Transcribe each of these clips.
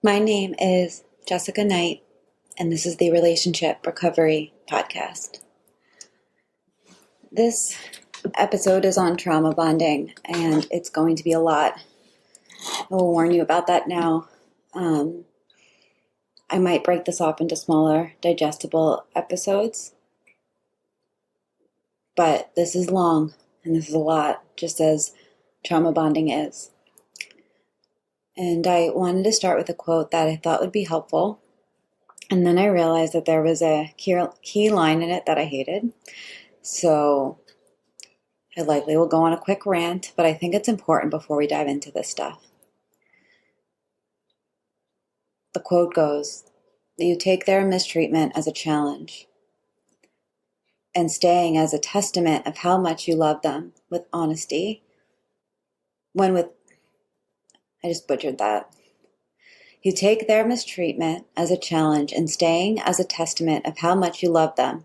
My name is Jessica Knight, and this is the Relationship Recovery Podcast. This episode is on trauma bonding, and it's going to be a lot. I will warn you about that now. I might break this up into smaller, digestible episodes, but this is long, and this is a lot, just as trauma bonding is. And I wanted to start with a quote that I thought would be helpful. And then I realized that there was a key line in it that I hated. So I likely will go on a quick rant, but I think it's important before we dive into this stuff. The quote goes, "You take their mistreatment as a challenge and staying as a testament of how much you love them with honesty. I just butchered that. You take their mistreatment as a challenge and staying as a testament of how much you love them,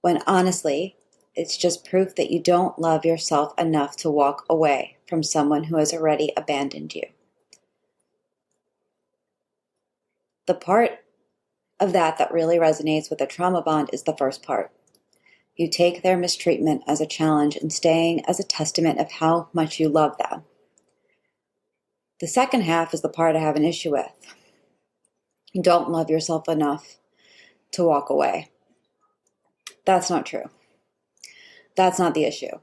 when honestly, it's just proof that you don't love yourself enough to walk away from someone who has already abandoned you." The part of that really resonates with the trauma bond is the first part. You take their mistreatment as a challenge and staying as a testament of how much you love them. The second half is the part I have an issue with. You don't love yourself enough to walk away. That's not true. That's not the issue.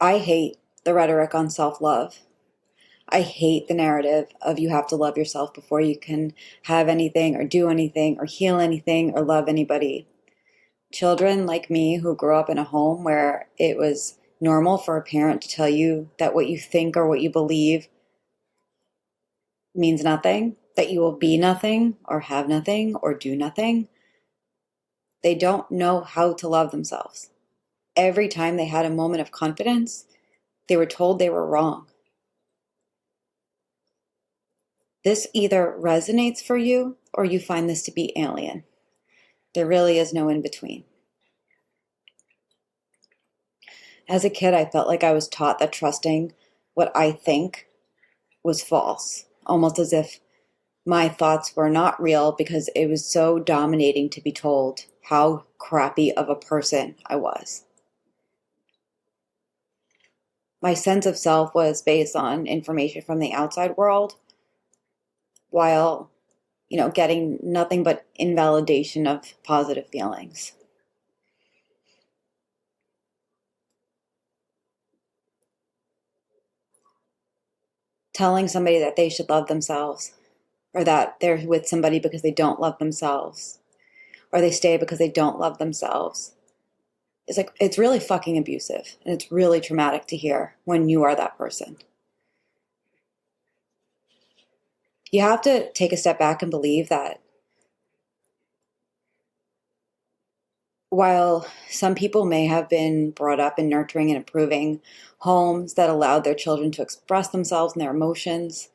I hate the rhetoric on self-love. I hate the narrative of you have to love yourself before you can have anything or do anything or heal anything or love anybody. Children like me who grew up in a home where it was normal for a parent to tell you that what you think or what you believe means nothing, that you will be nothing or have nothing or do nothing. They don't know how to love themselves. Every time they had a moment of confidence, they were told they were wrong. This either resonates for you or you find this to be alien. There really is no in between. As a kid, I felt like I was taught that trusting what I think was false, almost as if my thoughts were not real because it was so dominating to be told how crappy of a person I was. My sense of self was based on information from the outside world, while, getting nothing but invalidation of positive feelings. Telling somebody that they should love themselves, or that they're with somebody because they don't love themselves, or they stay because they don't love themselves. It's really fucking abusive, and it's really traumatic to hear when you are that person. You have to take a step back and believe that while some people may have been brought up in nurturing and improving homes that allowed their children to express themselves and their emotions,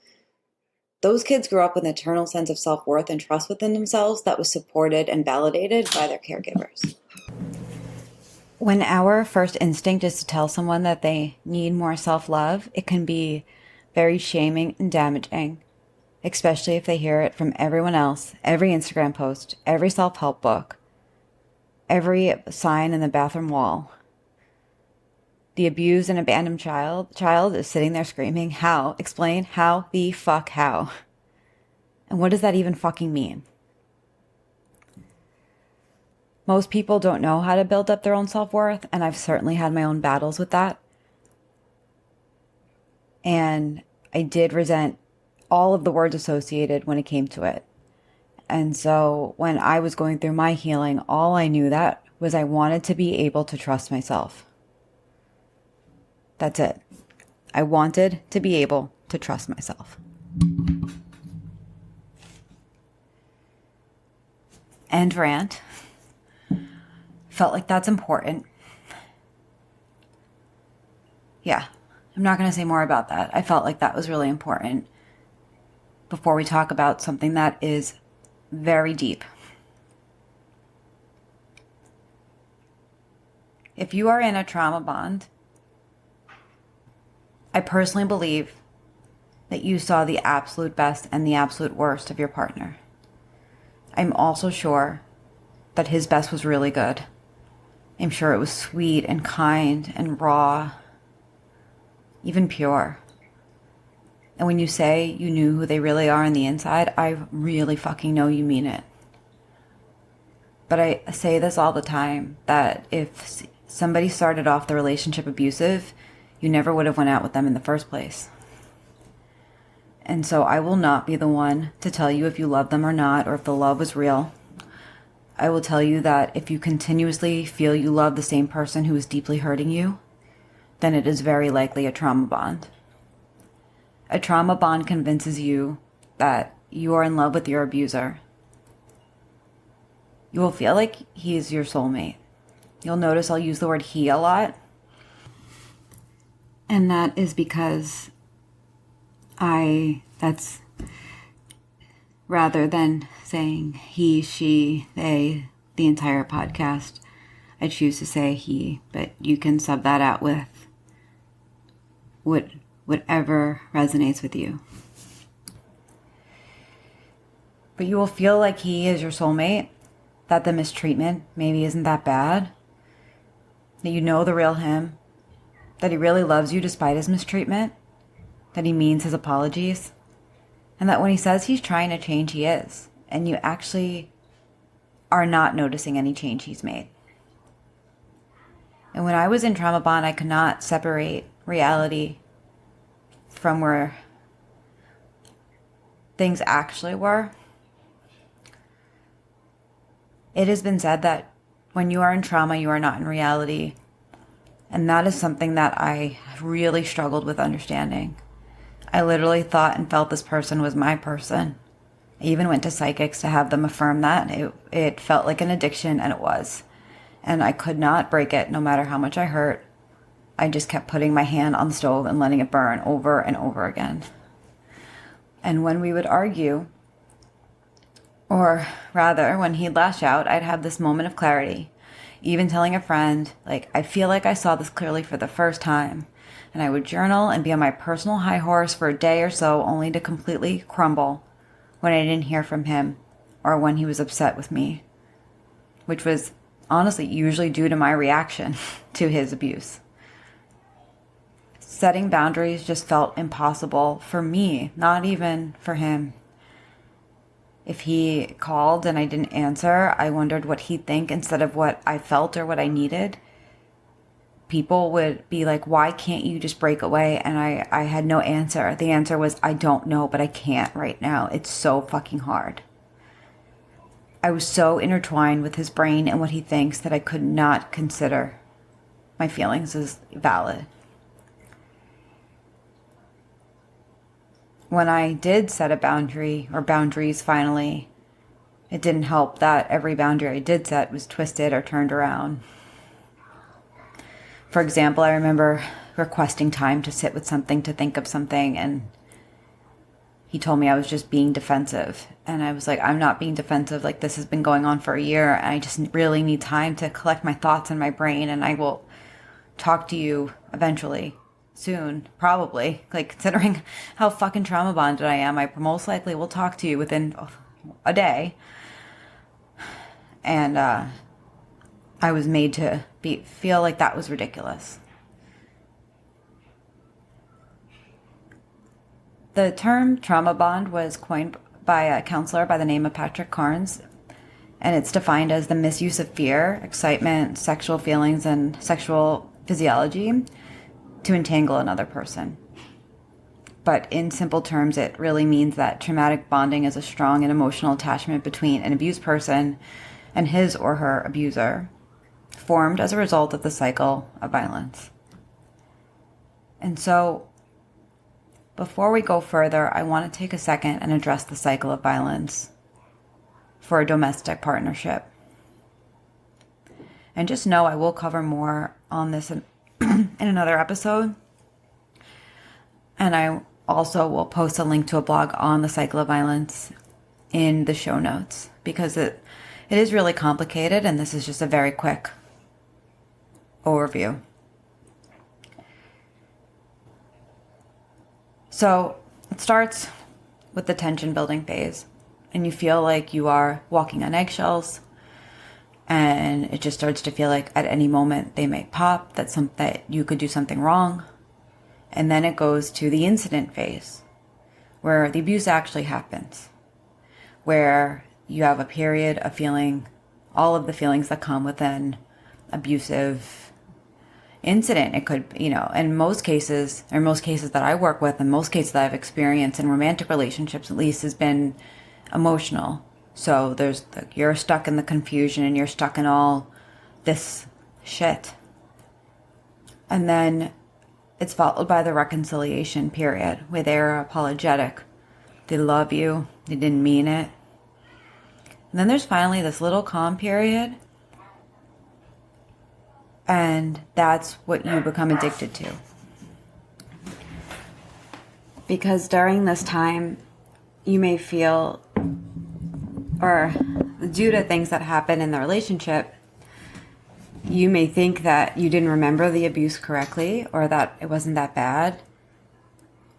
those kids grew up with an eternal sense of self-worth and trust within themselves that was supported and validated by their caregivers. When our first instinct is to tell someone that they need more self-love, it can be very shaming and damaging, especially if they hear it from everyone else, every Instagram post, every self-help book, every sign in the bathroom wall. The abused and abandoned child is sitting there screaming, how? Explain how the fuck how? And what does that even fucking mean? Most people don't know how to build up their own self-worth, and I've certainly had my own battles with that. And I did resent all of the words associated when it came to it. And so when I was going through my healing, all I knew that was I wanted to be able to trust myself. That's it. I wanted to be able to trust myself. End rant. Felt like that's important. Yeah, I'm not going to say more about that. I felt like that was really important before we talk about something that is very deep. If you are in a trauma bond, I personally believe that you saw the absolute best and the absolute worst of your partner. I'm also sure that his best was really good. I'm sure it was sweet and kind and raw, even pure. And when you say you knew who they really are on the inside, I really fucking know you mean it. But I say this all the time, that if somebody started off the relationship abusive, you never would have went out with them in the first place. And so I will not be the one to tell you if you love them or not, or if the love was real. I will tell you that if you continuously feel you love the same person who is deeply hurting you, then it is very likely a trauma bond. A trauma bond convinces you that you are in love with your abuser. You will feel like he is your soulmate. You'll notice I'll use the word he a lot. And that is because that's rather than saying he, she, they, the entire podcast, I choose to say he, but you can sub that out with whatever resonates with you. But you will feel like he is your soulmate, that the mistreatment maybe isn't that bad, that you know the real him, that he really loves you despite his mistreatment, that he means his apologies, and that when he says he's trying to change, he is, and you actually are not noticing any change he's made. And when I was in trauma bond, I could not separate reality from where things actually were. It has been said that when you are in trauma, you are not in reality. And that is something that I really struggled with understanding. I literally thought and felt this person was my person. I even went to psychics to have them affirm that. It felt like an addiction, and it was. And I could not break it no matter how much I hurt. I just kept putting my hand on the stove and letting it burn over and over again. And when we would argue, or rather, when he'd lash out, I'd have this moment of clarity. Even telling a friend, like, I feel like I saw this clearly for the first time. And I would journal and be on my personal high horse for a day or so, only to completely crumble when I didn't hear from him or when he was upset with me, which was honestly usually due to my reaction to his abuse. Setting boundaries just felt impossible for me, not even for him. If he called and I didn't answer, I wondered what he'd think instead of what I felt or what I needed. People would be like, why can't you just break away? And I had no answer. The answer was, I don't know, but I can't right now. It's so fucking hard. I was so intertwined with his brain and what he thinks that I could not consider my feelings as valid. When I did set a boundary, or boundaries finally, it didn't help that every boundary I did set was twisted or turned around. For example, I remember requesting time to sit with something, to think of something, and he told me I was just being defensive. And I was like, I'm not being defensive. Like, this has been going on for a year, and I just really need time to collect my thoughts in my brain, and I will talk to you eventually. Soon, probably. Like, considering how fucking trauma bonded I am, I most likely will talk to you within a day. And I was made to feel like that was ridiculous. The term trauma bond was coined by a counselor by the name of Patrick Carnes, and it's defined as the misuse of fear, excitement, sexual feelings, and sexual physiology to entangle another person. But in simple terms, it really means that traumatic bonding is a strong and emotional attachment between an abused person and his or her abuser, formed as a result of the cycle of violence. And so, before we go further, I want to take a second and address the cycle of violence for a domestic partnership. And just know I will cover more on this in another episode. And I also will post a link to a blog on the cycle of violence in the show notes, because it is really complicated, and this is just a very quick overview. So It starts with the tension building phase, and you feel like you are walking on eggshells, and it just starts to feel like at any moment they may pop, that you could do something wrong. And then it goes to the incident phase, where the abuse actually happens, where you have a period of feeling all of the feelings that come with an abusive incident. It could, in most cases that I work with, and most cases that I've experienced in romantic relationships at least, has been emotional. So you're stuck in the confusion and you're stuck in all this shit. And then it's followed by the reconciliation period, where they're apologetic. They love you. They didn't mean it. And then there's finally this little calm period. And that's what you become addicted to. Because during this time, you may feel, or due to things that happen in the relationship, you may think that you didn't remember the abuse correctly, or that it wasn't that bad,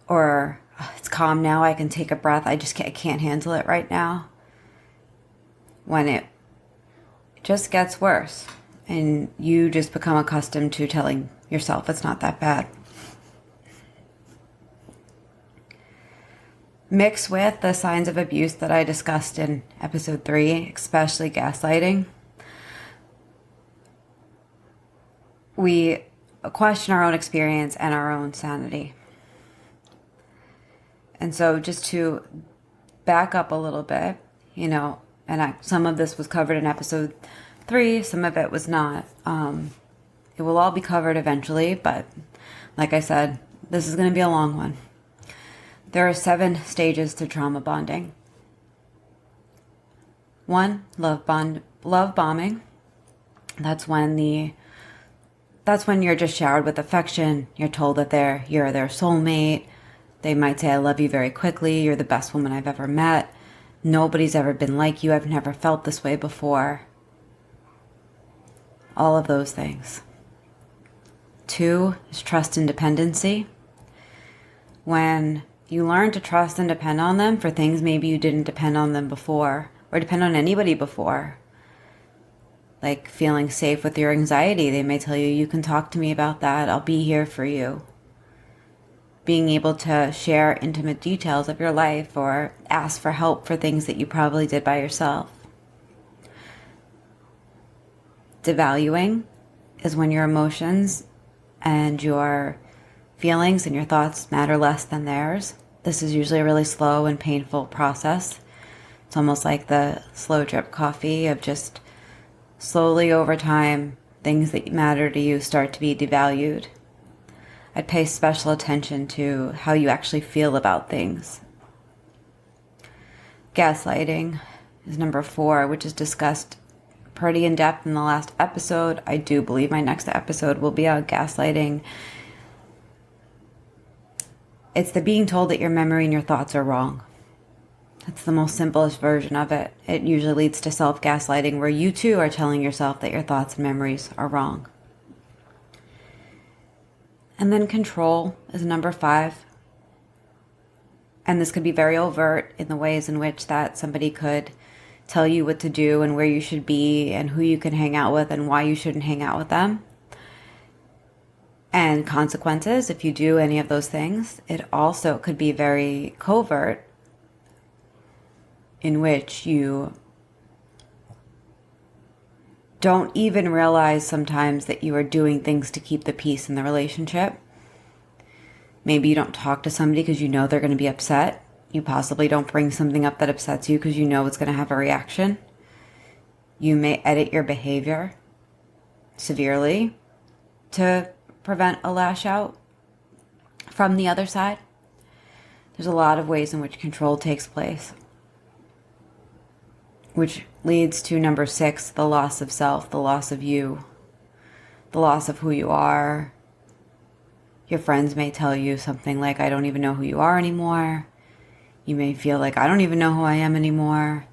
or it's calm now, I can take a breath, I can't handle it right now. When it just gets worse, and you just become accustomed to telling yourself it's not that bad. Mixed with the signs of abuse that I discussed in episode 3, especially gaslighting, we question our own experience and our own sanity. And so just to back up a little bit, some of this was covered in episode 3, some of it was not. It will all be covered eventually, but like I said, this is going to be a long one. There are 7 stages to trauma bonding. 1, love bombing. That's when you're just showered with affection. You're told that you're their soulmate. They might say, I love you very quickly. You're the best woman I've ever met. Nobody's ever been like you. I've never felt this way before. All of those things. 2 is trust and dependency. When you learn to trust and depend on them for things maybe you didn't depend on them before, or depend on anybody before. Like feeling safe with your anxiety. They may tell you, you can talk to me about that. I'll be here for you. Being able to share intimate details of your life, or ask for help for things that you probably did by yourself. Devaluing is when your emotions and your feelings and your thoughts matter less than theirs. This is usually a really slow and painful process. It's almost like the slow drip coffee of just slowly over time, things that matter to you start to be devalued. I'd pay special attention to how you actually feel about things. Gaslighting is number 4, which is discussed pretty in depth in the last episode. I do believe my next episode will be on gaslighting. It's the being told that your memory and your thoughts are wrong. That's the most simplest version of it. It usually leads to self-gaslighting, where you too are telling yourself that your thoughts and memories are wrong. And then control is number 5. And this could be very overt in the ways in which that somebody could tell you what to do and where you should be and who you can hang out with and why you shouldn't hang out with them. And consequences if you do any of those things. It also could be very covert, in which you don't even realize sometimes that you are doing things to keep the peace in the relationship. Maybe you don't talk to somebody because you know they're going to be upset. You possibly don't bring something up that upsets you because you know it's going to have a reaction. You may edit your behavior severely to prevent a lash out from the other side. There's a lot of ways in which control takes place, which leads to number 6, the loss of self, the loss of you, the loss of who you are. Your friends may tell you something like, I don't even know who you are anymore. You may feel like, I don't even know who I am anymore.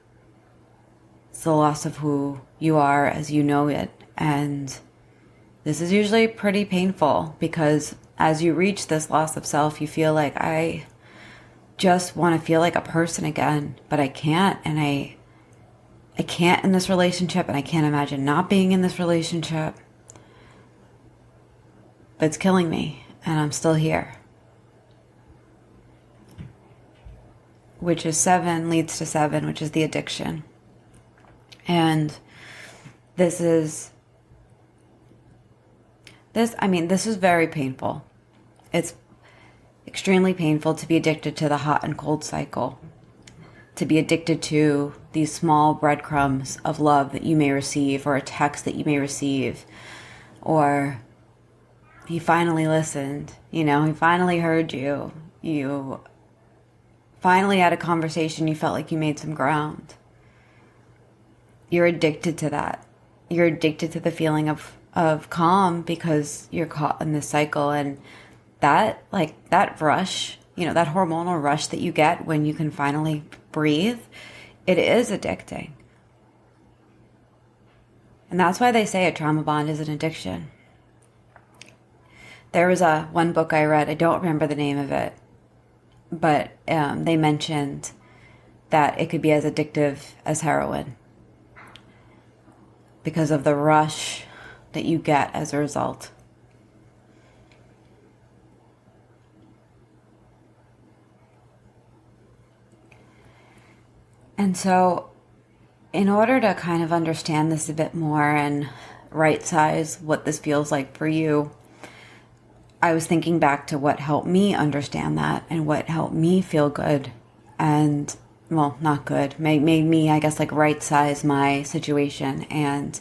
It's the loss of who you are as you know it. And this is usually pretty painful, because as you reach this loss of self, you feel like, I just want to feel like a person again, but I can't. And I can't in this relationship, and I can't imagine not being in this relationship. But it's killing me, and I'm still here. Which is 7 leads to 7, which is the addiction. And this is very painful. It's extremely painful to be addicted to the hot and cold cycle, to be addicted to these small breadcrumbs of love that you may receive, or a text that you may receive, or he finally listened, he finally heard you, you finally had a conversation, you felt like you made some ground. You're addicted to that. You're addicted to the feeling of calm because you're caught in this cycle. And that rush, that hormonal rush that you get when you can finally breathe, it is addicting. And that's why they say a trauma bond is an addiction. There was one book I read, I don't remember the name of it, but they mentioned that it could be as addictive as heroin because of the rush that you get as a result. And so, in order to kind of understand this a bit more and right size what this feels like for you, I was thinking back to what helped me understand that and what helped me feel good and, well, not good, made me, I guess, like right size my situation. And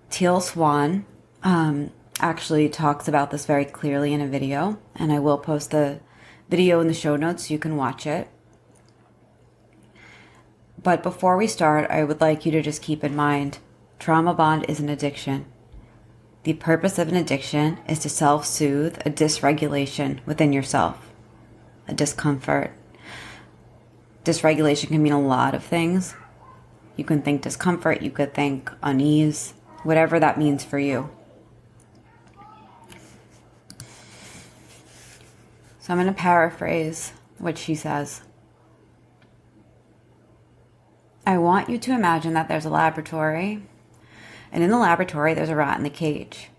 Teal Swan actually talks about this very clearly in a video, and I will post the video in the show notes so you can watch it. But before we start, I would like you to just keep in mind, trauma bond is an addiction. The purpose of an addiction is to self-soothe a dysregulation within yourself, a discomfort. Dysregulation can mean a lot of things. You can think discomfort, you could think unease, whatever that means for you. So I'm going to paraphrase what she says. I want you to imagine that there's a laboratory, and in the laboratory there's a rat in the cage.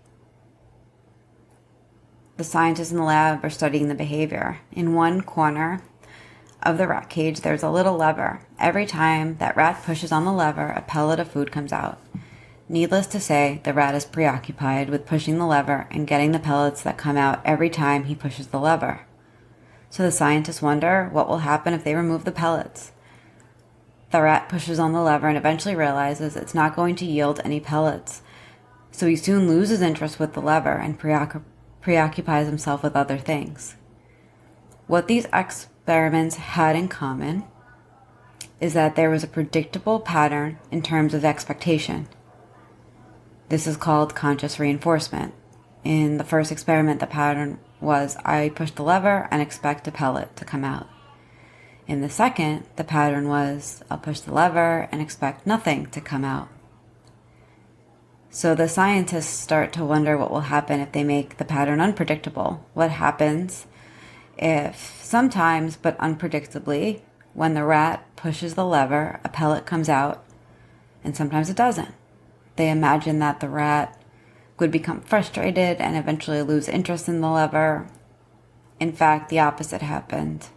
The scientists in the lab are studying the behavior. In one corner of the rat cage there's a little lever. Every time that rat pushes on the lever, a pellet of food comes out. Needless to say, the rat is preoccupied with pushing the lever and getting the pellets that come out every time he pushes the lever. So the scientists wonder what will happen if they remove the pellets. The rat pushes on the lever and eventually realizes it's not going to yield any pellets. So he soon loses interest with the lever and preoccupies himself with other things. What these experiments had in common is that there was a predictable pattern in terms of expectation. This is called conscious reinforcement. In the first experiment, the pattern was I push the lever and expect a pellet to come out. In the second, the pattern was I'll push the lever and expect nothing to come out. So the scientists start to wonder what will happen if they make the pattern unpredictable. What happens if sometimes, but unpredictably, when the rat pushes the lever, a pellet comes out, and sometimes it doesn't. They imagine that the rat would become frustrated and eventually lose interest in the lever. In fact, the opposite happened.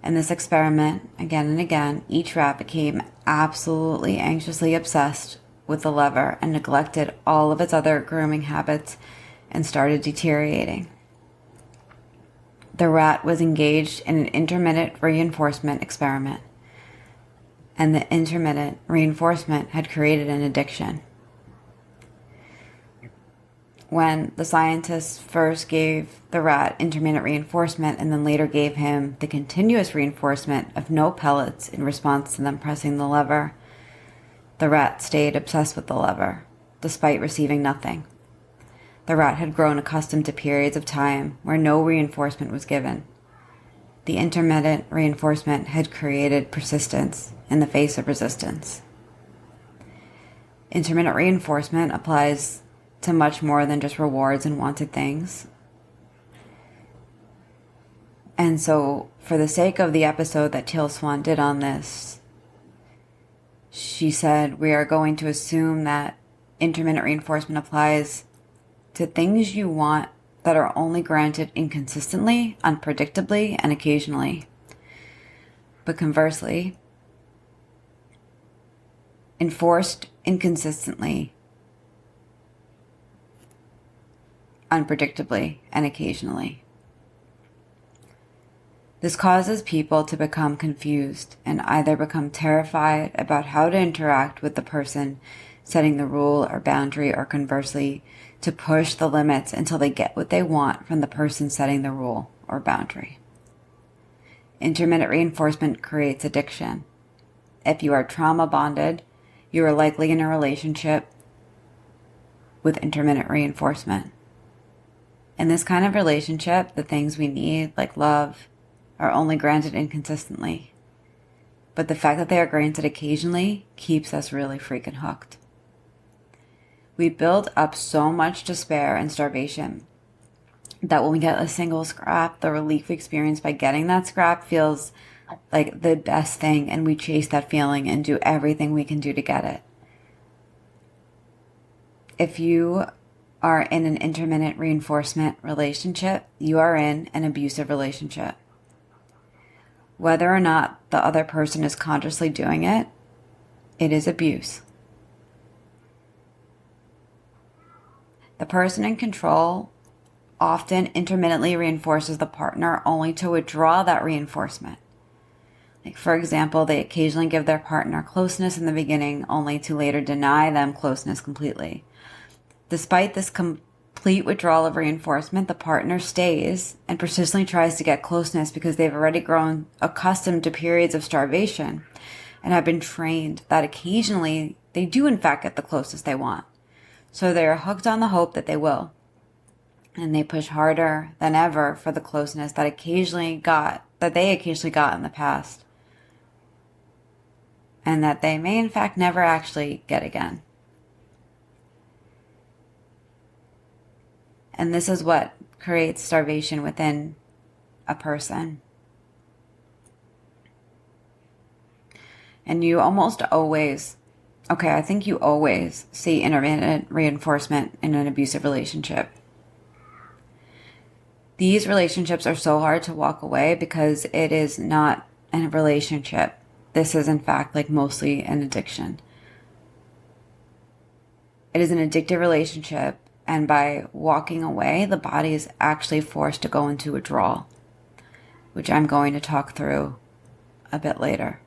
In this experiment, again and again, each rat became absolutely anxiously obsessed with the lever and neglected all of its other grooming habits and started deteriorating. The rat was engaged in an intermittent reinforcement experiment, and the intermittent reinforcement had created an addiction. When the scientists first gave the rat intermittent reinforcement and then later gave him the continuous reinforcement of no pellets in response to them pressing the lever, the rat stayed obsessed with the lever, despite receiving nothing. The rat had grown accustomed to periods of time where no reinforcement was given. The intermittent reinforcement had created persistence in the face of resistance. Intermittent reinforcement applies to much more than just rewards and wanted things. And so, for the sake of the episode that Teal Swan did on this, she said, we are going to assume that intermittent reinforcement applies to things you want that are only granted inconsistently, unpredictably, and occasionally. But conversely, enforced inconsistently, unpredictably, and occasionally. This causes people to become confused and either become terrified about how to interact with the person setting the rule or boundary, or conversely, to push the limits until they get what they want from the person setting the rule or boundary. Intermittent reinforcement creates addiction. If you are trauma bonded, you are likely in a relationship with intermittent reinforcement. In this kind of relationship, the things we need, like love, are only granted inconsistently. But the fact that they are granted occasionally keeps us really freaking hooked. We build up so much despair and starvation that when we get a single scrap, the relief we experience by getting that scrap feels like the best thing, and we chase that feeling and do everything we can do to get it. If you are in an intermittent reinforcement relationship, you are in an abusive relationship. Whether or not the other person is consciously doing it, it is abuse. The person in control often intermittently reinforces the partner only to withdraw that reinforcement. Like, for example, they occasionally give their partner closeness in the beginning only to later deny them closeness completely. Despite this complete withdrawal of reinforcement, the partner stays and persistently tries to get closeness because they've already grown accustomed to periods of starvation and have been trained that occasionally they do in fact get the closest they want. So they are hooked on the hope that they will. And they push harder than ever for the closeness that they occasionally got in the past. And that they may in fact never actually get again. And this is what creates starvation within a person. And you almost always, I think you always see intermittent reinforcement in an abusive relationship. These relationships are so hard to walk away because it is not a relationship. This is in fact like mostly an addiction. It is an addictive relationship. And by walking away, the body is actually forced to go into withdrawal, which I'm going to talk through a bit later.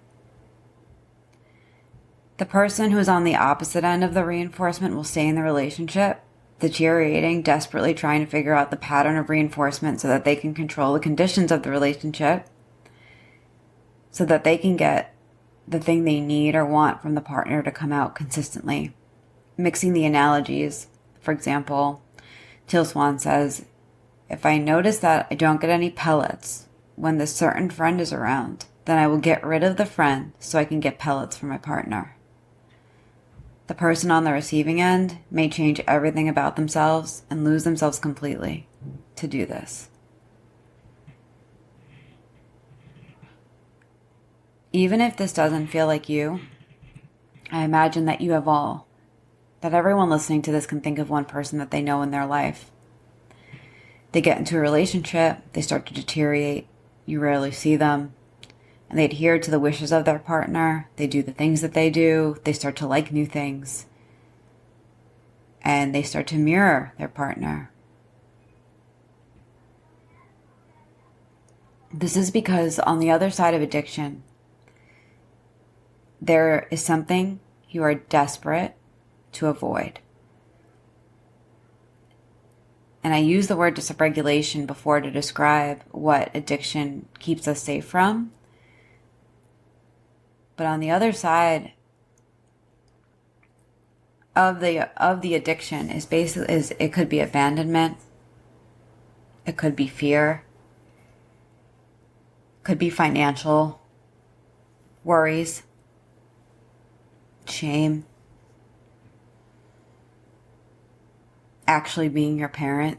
The person who is on the opposite end of the reinforcement will stay in the relationship, deteriorating, desperately trying to figure out the pattern of reinforcement so that they can control the conditions of the relationship, so that they can get the thing they need or want from the partner to come out consistently. Mixing the analogies. For example, Teal Swan says, if I notice that I don't get any pellets when this certain friend is around, then I will get rid of the friend so I can get pellets for my partner. The person on the receiving end may change everything about themselves and lose themselves completely to do this. Even if this doesn't feel like you, I imagine that you have that everyone listening to this can think of one person that they know in their life. They get into a relationship, they start to deteriorate, you rarely see them, and they adhere to the wishes of their partner, they do the things that they do, they start to like new things, and they start to mirror their partner. This is because on the other side of addiction, there is something you are desperate to avoid. And I use the word dysregulation before to describe what addiction keeps us safe from. But on the other side of the addiction is it could be abandonment, it could be fear, could be financial worries, shame, actually being your parent.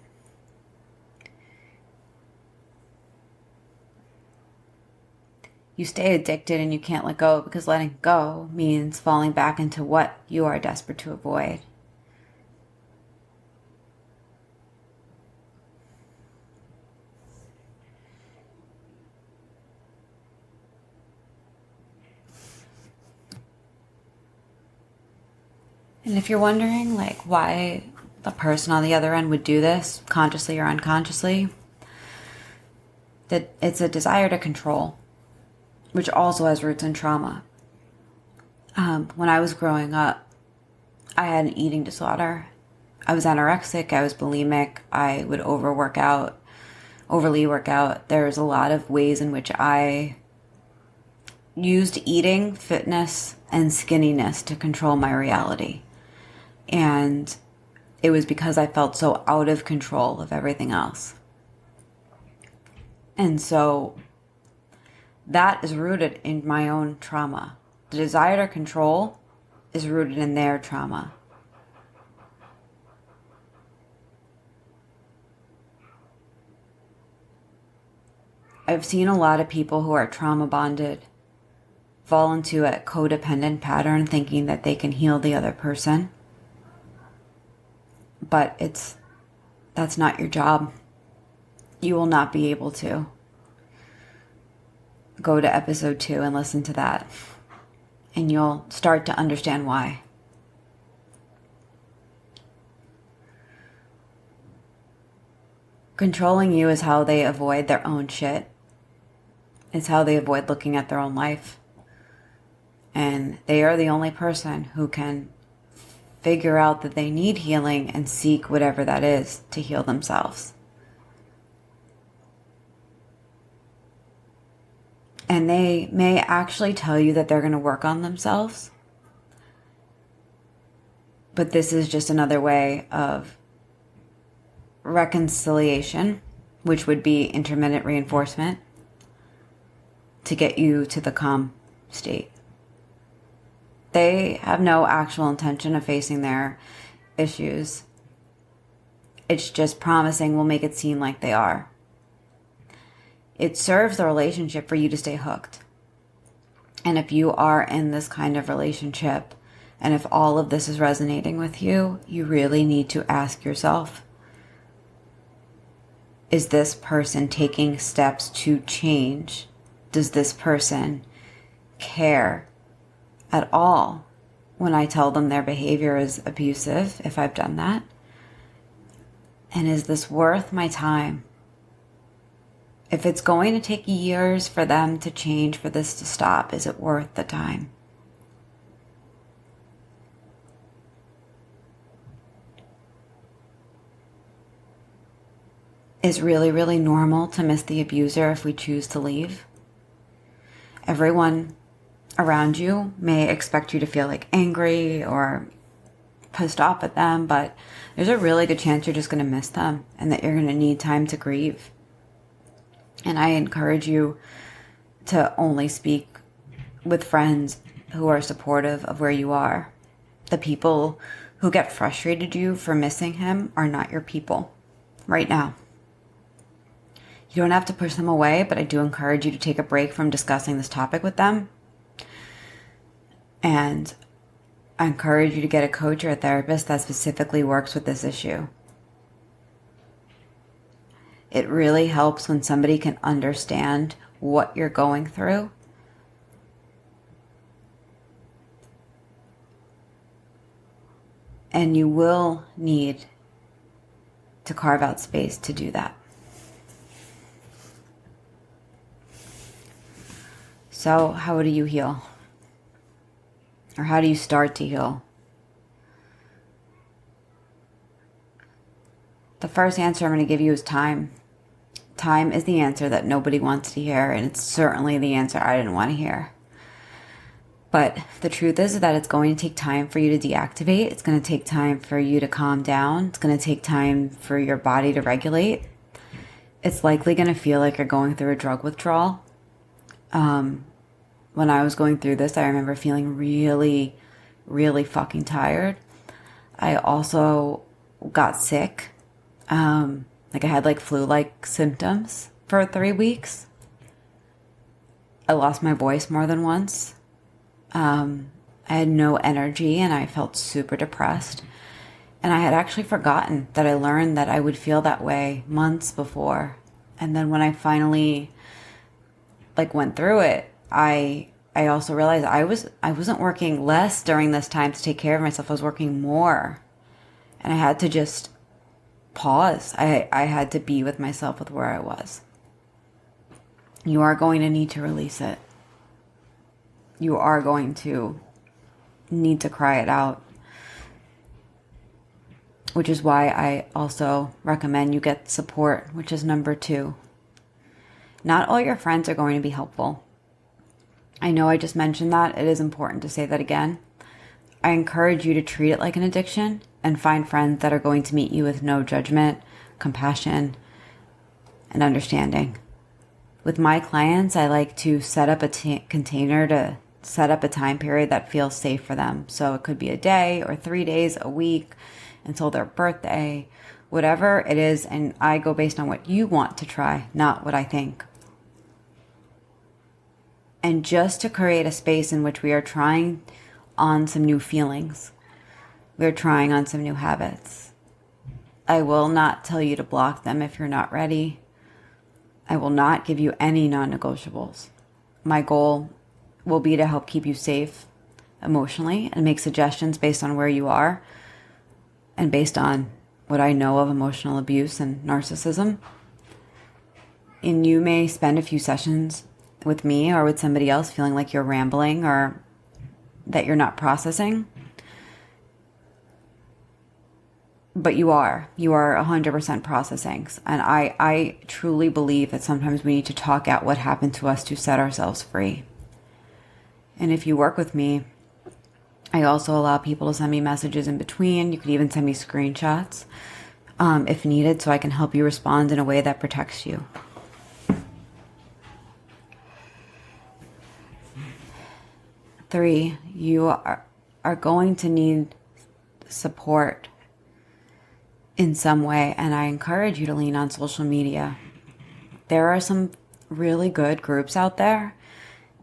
You stay addicted and you can't let go because letting go means falling back into what you are desperate to avoid. And if you're wondering, like, why the person on the other end would do this, consciously or unconsciously, that it's a desire to control, which also has roots in trauma. When I was growing up, I had an eating disorder. I was anorexic, I was bulimic, I would overly work out. There's a lot of ways in which I used eating, fitness, and skinniness to control my reality. And it was because I felt so out of control of everything else. And so that is rooted in my own trauma. The desire to control is rooted in their trauma. I've seen a lot of people who are trauma bonded fall into a codependent pattern thinking that they can heal the other person. But that's not your job. You will not be able to. Go to episode 2 and listen to that. And you'll start to understand why. Controlling you is how they avoid their own shit. It's how they avoid looking at their own life. And they are the only person who can figure out that they need healing and seek whatever that is to heal themselves. And they may actually tell you that they're going to work on themselves. But this is just another way of reconciliation, which would be intermittent reinforcement, to get you to the calm state. They have no actual intention of facing their issues. It's just promising will make it seem like they are. It serves the relationship for you to stay hooked. And if you are in this kind of relationship, and if all of this is resonating with you, you really need to ask yourself, is this person taking steps to change? Does this person care at all when I tell them their behavior is abusive, if I've done that? And is this worth my time? If it's going to take years for them to change, for this to stop, is it worth the time? It's really, really normal to miss the abuser if we choose to leave. Everyone around you may expect you to feel like angry or pissed off at them, but there's a really good chance you're just going to miss them and that you're going to need time to grieve. And I encourage you to only speak with friends who are supportive of where you are. The people who get frustrated you for missing him are not your people right now. You don't have to push them away, but I do encourage you to take a break from discussing this topic with them. And I encourage you to get a coach or a therapist that specifically works with this issue. It really helps when somebody can understand what you're going through. And you will need to carve out space to do that. So, how do you heal? Or how do you start to heal? The first answer I'm going to give you is time. Time is the answer that nobody wants to hear, and it's certainly the answer I didn't want to hear. But the truth is that it's going to take time for you to deactivate. It's going to take time for you to calm down. It's going to take time for your body to regulate. It's likely going to feel like you're going through a drug withdrawal. When I was going through this, I remember feeling really, really fucking tired. I also got sick. I had flu-like symptoms for 3 weeks. I lost my voice more than once. I had no energy and I felt super depressed. And I had actually forgotten that I learned that I would feel that way months before. And then when I finally went through it, I also realized I wasn't working less during this time to take care of myself. I was working more. And I had to just pause. I had to be with myself with where I was. You are going to need to release it. You are going to need to cry it out. Which is why I also recommend you get support, which is number 2. Not all your friends are going to be helpful. I know I just mentioned that. It is important to say that again. I encourage you to treat it like an addiction and find friends that are going to meet you with no judgment, compassion, and understanding. With my clients, I like to set up a container to set up a time period that feels safe for them. So it could be a day or 3 days, a week, until their birthday, whatever it is. And I go based on what you want to try, not what I think. And just to create a space in which we are trying on some new feelings. We're trying on some new habits. I will not tell you to block them if you're not ready. I will not give you any non-negotiables. My goal will be to help keep you safe emotionally and make suggestions based on where you are and based on what I know of emotional abuse and narcissism. And you may spend a few sessions with me or with somebody else feeling like you're rambling or that you're not processing. But you are 100% processing. And I truly believe that sometimes we need to talk out what happened to us to set ourselves free. And if you work with me, I also allow people to send me messages in between. You could even send me screenshots if needed, so I can help you respond in a way that protects you. Three, you are going to need support in some way, and I encourage you to lean on social media. There are some really good groups out there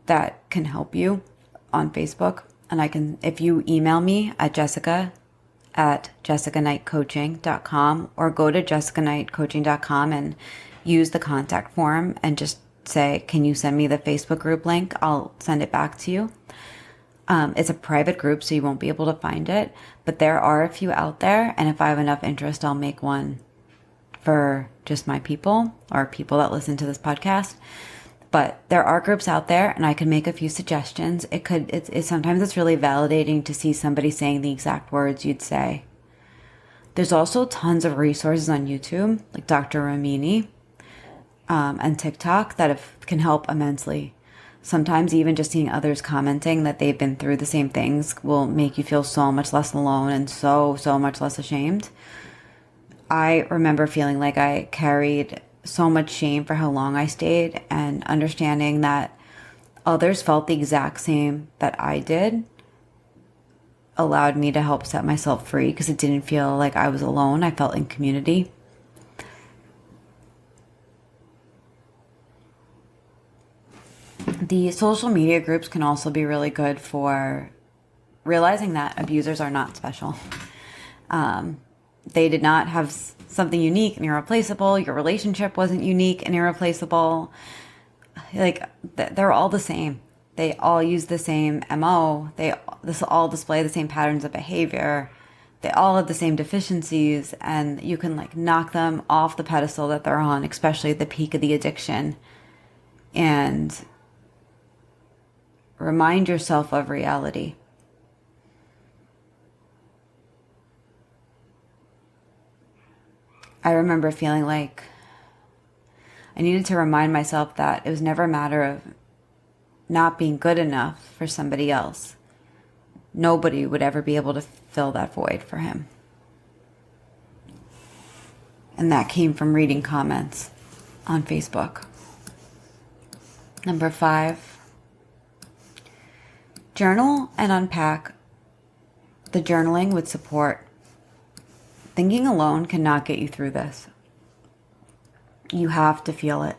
that can help you on Facebook. And if you email me at jessica@jessicaknightcoaching.com or go to jessicaknightcoaching.com and use the contact form and just say, can you send me the Facebook group link? I'll send it back to you. It's a private group, so you won't be able to find it. But there are a few out there, and if I have enough interest, I'll make one for just my people or people that listen to this podcast. But there are groups out there, and I can make a few suggestions. Sometimes it's really validating to see somebody saying the exact words you'd say. There's also tons of resources on YouTube, like Dr. Ramini, and TikTok that can help immensely. Sometimes even just seeing others commenting that they've been through the same things will make you feel so much less alone and so much less ashamed. I remember feeling like I carried so much shame for how long I stayed, and understanding that others felt the exact same that I did allowed me to help set myself free, because it didn't feel like I was alone. I felt in community. The social media groups can also be really good for realizing that abusers are not special. They did not have something unique and irreplaceable. Your relationship wasn't unique and irreplaceable. They're all the same. They all use the same MO. They all display the same patterns of behavior. They all have the same deficiencies, and you can knock them off the pedestal that they're on, especially at the peak of the addiction, and remind yourself of reality. I remember feeling like I needed to remind myself that it was never a matter of not being good enough for somebody else. Nobody would ever be able to fill that void for him. And that came from reading comments on Facebook. Number 5, journal and unpack. The journaling would support. Thinking alone cannot get you through this. You have to feel it.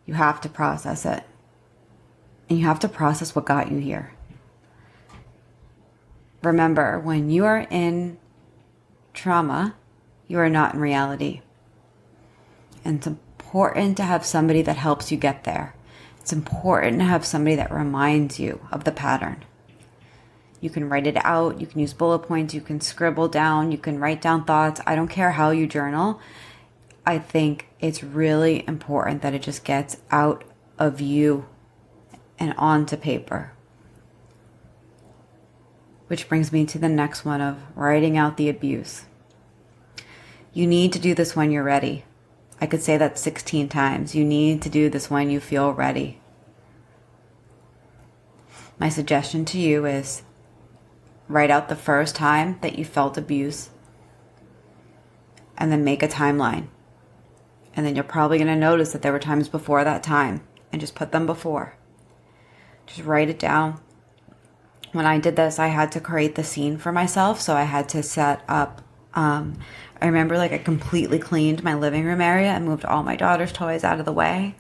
You have to process it. And you have to process what got you here. Remember, when you are in trauma, you are not in reality. And it's important to have somebody that helps you get there. It's important to have somebody that reminds you of the pattern. You can write it out. You can use bullet points. You can scribble down. You can write down thoughts. I don't care how you journal. I think it's really important that it just gets out of you and onto paper. Which brings me to the next one of writing out the abuse. You need to do this when you're ready. I could say that 16 times. You need to do this when you feel ready. My suggestion to you is write out the first time that you felt abuse and then make a timeline. And then you're probably going to notice that there were times before that time and just put them before. Just write it down. When I did this, I had to create the scene for myself. So I had to set up, I remember I completely cleaned my living room area and moved all my daughter's toys out of the way.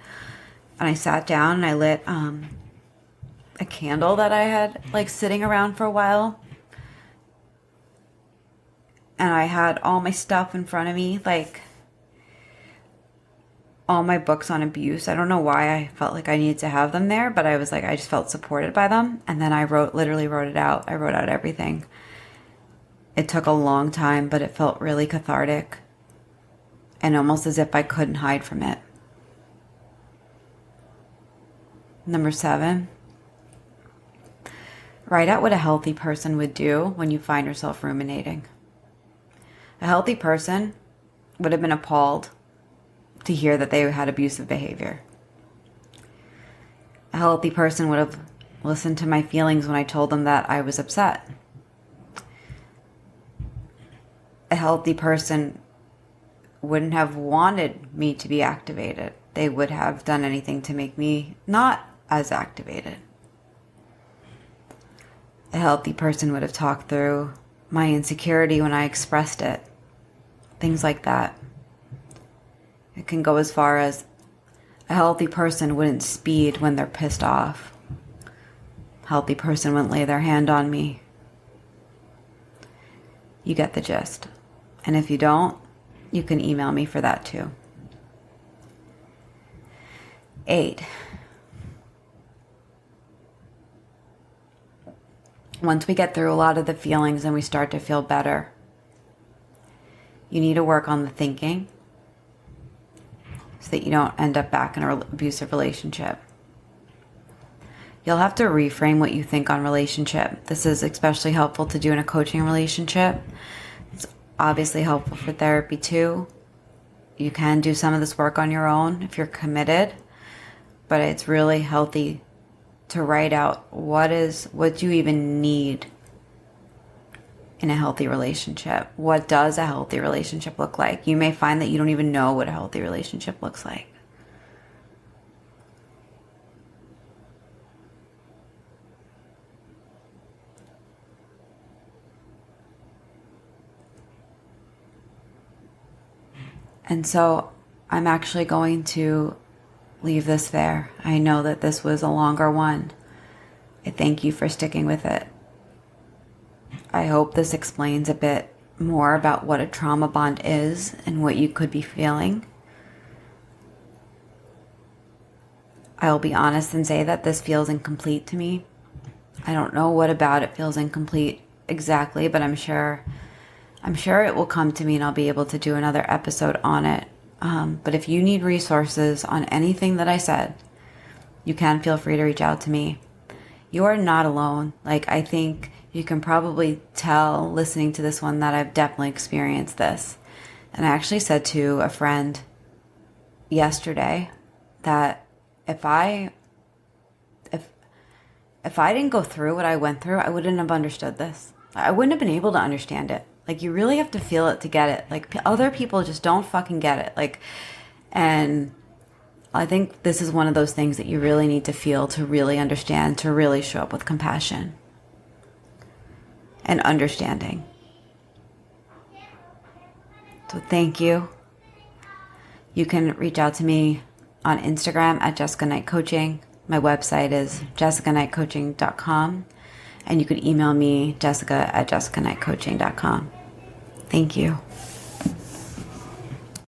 And I sat down and I lit a candle that I had sitting around for a while. And I had all my stuff in front of me, all my books on abuse. I don't know why I felt like I needed to have them there, but I was I just felt supported by them. And then I literally wrote it out. I wrote out everything. It took a long time, but it felt really cathartic and almost as if I couldn't hide from it. Number 7, write out what a healthy person would do when you find yourself ruminating. A healthy person would have been appalled to hear that they had abusive behavior. A healthy person would have listened to my feelings when I told them that I was upset. A healthy person wouldn't have wanted me to be activated. They would have done anything to make me not as activated. A healthy person would have talked through my insecurity when I expressed it. Things like that. It can go as far as a healthy person wouldn't speed when they're pissed off. A healthy person wouldn't lay their hand on me. You get the gist. And if you don't, you can email me for that too. 8. Once we get through a lot of the feelings and we start to feel better, you need to work on the thinking so that you don't end up back in an abusive relationship. You'll have to reframe what you think on relationship. This is especially helpful to do in a coaching relationship. It's obviously helpful for therapy too. You can do some of this work on your own if you're committed, but it's really healthy to write out what you even need in a healthy relationship. What does a healthy relationship look like? You may find that you don't even know what a healthy relationship looks like. And so I'm actually going to leave this there. I know that this was a longer one. I thank you for sticking with it. I hope this explains a bit more about what a trauma bond is and what you could be feeling. I'll be honest and say that this feels incomplete to me. I don't know what about it feels incomplete exactly, but I'm sure it will come to me and I'll be able to do another episode on it. But if you need resources on anything that I said, you can feel free to reach out to me. You are not alone. I think you can probably tell listening to this one that I've definitely experienced this. And I actually said to a friend yesterday that if I didn't go through what I went through, I wouldn't have understood this. I wouldn't have been able to understand it. You really have to feel it to get it. Other people just don't fucking get it. And I think this is one of those things that you really need to feel to really understand, to really show up with compassion and understanding. So thank you. You can reach out to me on Instagram at Jessica Knight Coaching. My website is jessicaknightcoaching.com, and you could email me, jessica@jessicaknightcoaching.com. Thank you.